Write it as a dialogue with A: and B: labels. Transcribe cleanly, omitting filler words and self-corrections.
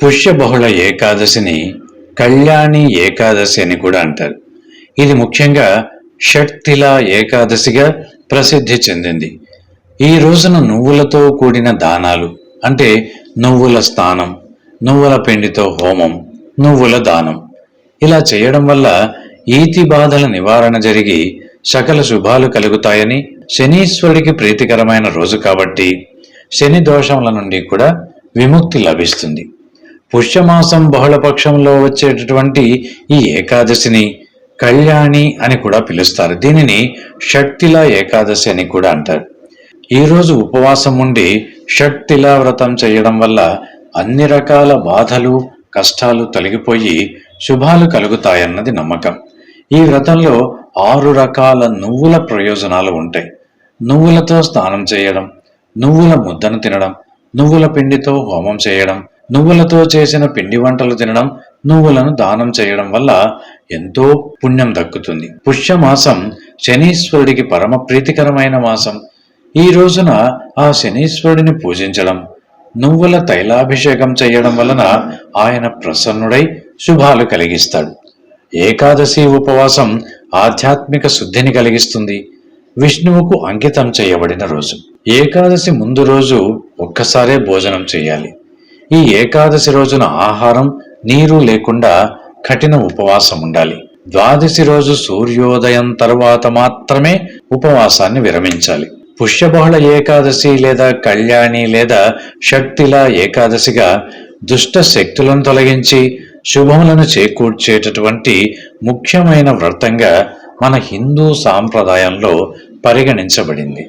A: పుష్యబహుళ ఏకాదశిని కళ్యాణి ఏకాదశి అని కూడా అంటారు. ఇది ముఖ్యంగా షట్తిల ఏకాదశిగా ప్రసిద్ధి చెందింది. ఈ రోజున నువ్వులతో కూడిన దానాలు అంటే నువ్వుల స్నానం, నువ్వుల పిండితో హోమం, నువ్వుల దానం ఇలా చేయడం వల్ల ఈతి బాధల నివారణ జరిగి సకల శుభాలు కలుగుతాయని, శనీశ్వరుడికి ప్రీతికరమైన రోజు కాబట్టి శని దోషముల నుండి కూడా విముక్తి లభిస్తుంది. పుష్యమాసం బహుళపక్షంలో వచ్చేటటువంటి ఈ ఏకాదశిని కళ్యాణి అని కూడా పిలుస్తారు. దీనిని షట్తిల ఏకాదశి అని కూడా అంటారు. ఈ రోజు ఉపవాసం ఉండి షట్తిల వ్రతం చేయడం వల్ల అన్ని రకాల బాధలు, కష్టాలు తొలగిపోయి శుభాలు కలుగుతాయన్నది నమ్మకం. ఈ వ్రతంలో 6 రకాల నువ్వుల ప్రయోజనాలు ఉంటాయి. నువ్వులతో స్నానం చేయడం, నువ్వుల ముద్దను తినడం, నువ్వుల పిండితో హోమం చేయడం, నువ్వులతో చేసిన పిండి వంటలు తినడం, నువ్వులను దానం చేయడం వల్ల ఎంతో పుణ్యం దక్కుతుంది. పుష్యమాసం శనీశ్వరుడికి పరమ ప్రీతికరమైన మాసం. ఈ రోజున ఆ శనీశ్వరుడిని పూజించడం, నువ్వుల తైలాభిషేకం చేయడం వలన ఆయన ప్రసన్నుడై శుభాలు కలిగిస్తాడు. ఏకాదశి ఉపవాసం ఆధ్యాత్మిక శుద్ధిని కలిగిస్తుంది. విష్ణువుకు అంకితం చేయబడిన రోజు. ఏకాదశి ముందు రోజు ఒక్కసారే భోజనం చేయాలి. ఈ ఏకాదశి రోజున ఆహారం, నీరు లేకుండా కఠిన ఉపవాసం ఉండాలి. ద్వాదశి రోజు సూర్యోదయం తరువాత మాత్రమే ఉపవాసాన్ని విరమించాలి. పుష్యబహుళ ఏకాదశి లేదా కళ్యాణి లేదా షట్తిల ఏకాదశిగా దుష్ట శక్తులను తొలగించి శుభములను చేకూర్చేటటువంటి ముఖ్యమైన వ్రతంగా మన హిందూ సాంప్రదాయంలో పరిగణించబడింది.